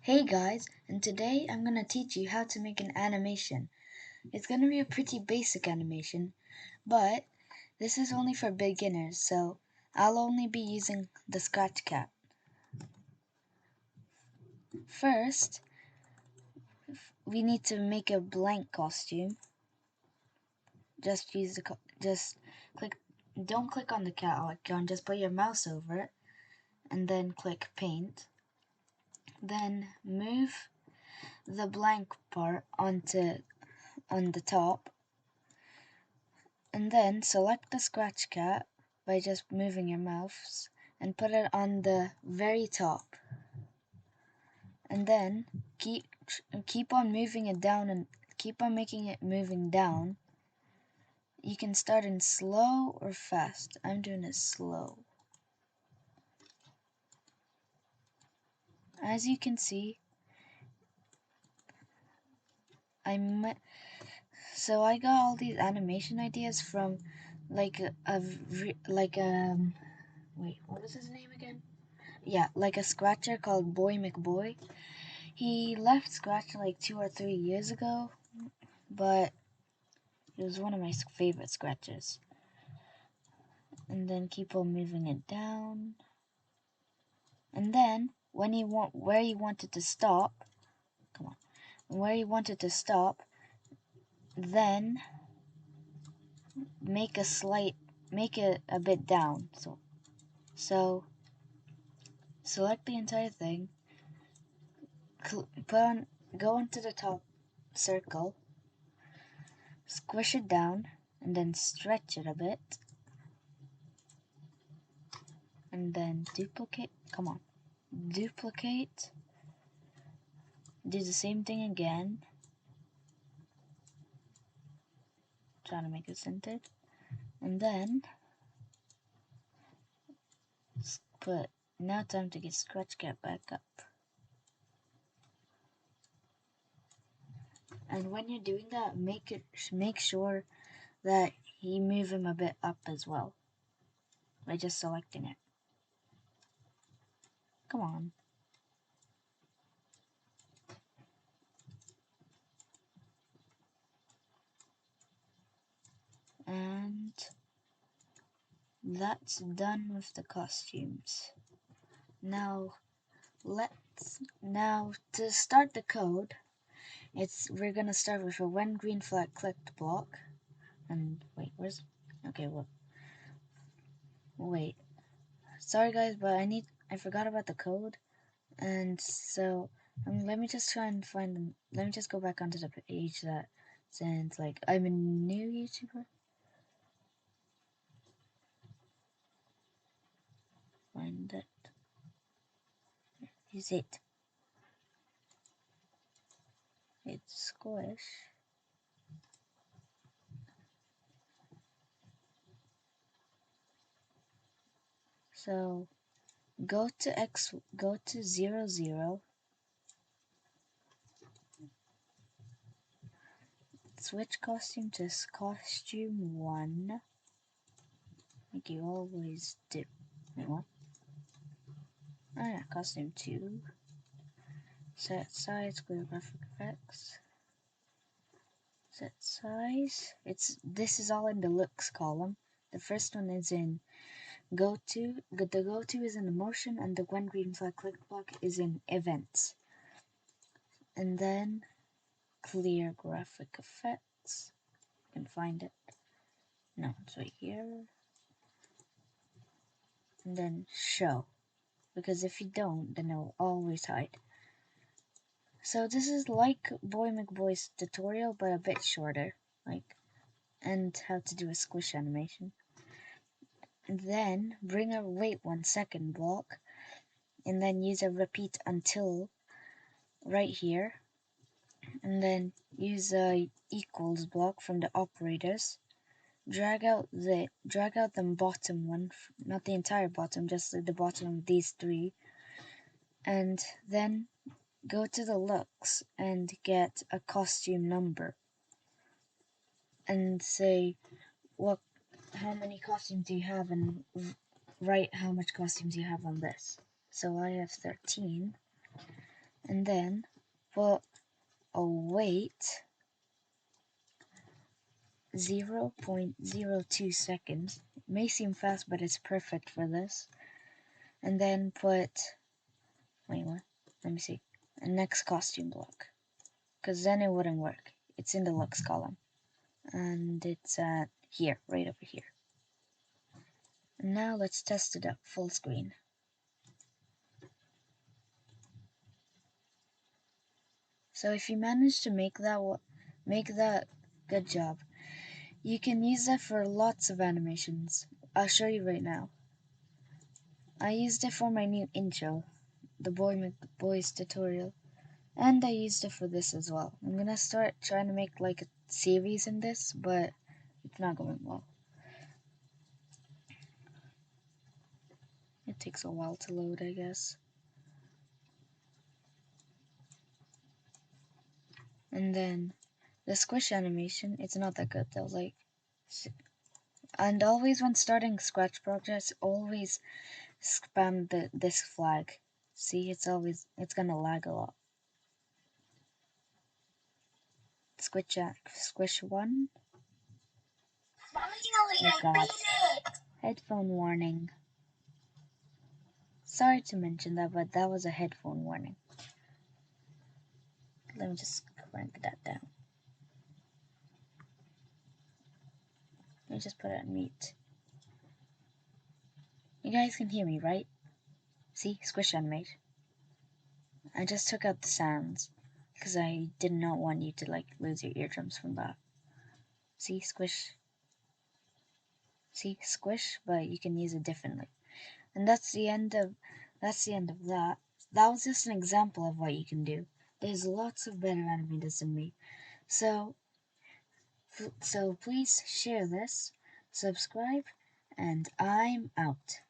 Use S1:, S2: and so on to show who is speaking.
S1: Hey guys, and today I'm gonna teach you how to make an animation. It's gonna be a pretty basic animation, but this is only for beginners, so I'll only be using the Scratch Cat. First, we need to make a blank costume. Just click. Don't click on the cat icon. Just put your mouse over it, and then click Paint. Then move the blank part on the top. And then select the Scratch Cat by just moving your mouse and put it on the very top. And then keep on moving it down and keep on making it moving down. You can start in slow or fast. I'm doing it slow. As you can see, so I got all these animation ideas from like wait, what was his name again? Yeah, like a scratcher called Boy McBoy. He left Scratch like 2 or 3 years ago, but it was one of my favorite scratches. And then keep on moving it down. And then when you want where you want it to stop, come on, where you want it to stop, then make it a bit down. So select the entire thing, go into the top circle, squish it down, and then stretch it a bit, and then duplicate. Come on, duplicate. Do the same thing again. Trying to make it centered, and then put. Now time to get Scratch Cat back up. And when you're doing that, make sure that you move him a bit up as well by just selecting it. Come on. And that's done with the costumes. Now to start the code, we're gonna start with a when green flag clicked block. And wait, okay, well, wait. Sorry guys, but I forgot about the code, and so let me just try and find them. Let me just go back onto the page that says like I'm a new YouTuber. Find it. Is it? It's Squish. So go to 00. Switch costume to costume 1, like you always do. Wait, what? Oh yeah, costume 2. Set size, clear graphic effects. Set size. This is all in the looks column. The first one is in go to. The go to is in the motion, and the when green flag click block is in events. And then clear graphic effects. You can find it. No, it's right here. And then show, because if you don't, then it will always hide. So this is like Boy McBoy's tutorial, but a bit shorter, and how to do a squish animation. And then bring a wait 1 second block, and then use a repeat until right here, and then use a equals block from the operators. Drag out the bottom one, not the entire bottom, just the bottom of these 3, and then go to the looks and get a costume number and say how many costumes do you have, and write how much costumes you have on this. So I have 13, and then put a weight 0.02 seconds. It may seem fast, but it's perfect for this. And then put, wait, what? Let me see. A next costume block. Because then it wouldn't work. It's in the looks column. And it's at here, right over here. And now let's test it up full screen. So if you manage to make that good job, you can use that for lots of animations. I'll show you right now. I used it for my new intro, the Boy McBoys tutorial, and I used it for this as well. I'm gonna start trying to make like a series in this, but it's not going well. It takes a while to load, I guess. And then the squish animation, it's not that good though. Like, and always when starting Scratch projects, always spam this flag. See, it's gonna lag a lot. Squish one. Oh god. Headphone warning. Sorry to mention that, but that was a headphone warning. Let me just crank that down. Let me just put it on mute. You guys can hear me, right? See? Squish animate. I just took out the sounds because I did not want you to like lose your eardrums from that. See? Squish. See? Squish, but you can use it differently. And that's the end of that. That was just an example of what you can do. There's lots of better animators than me. So please share this, subscribe, and I'm out.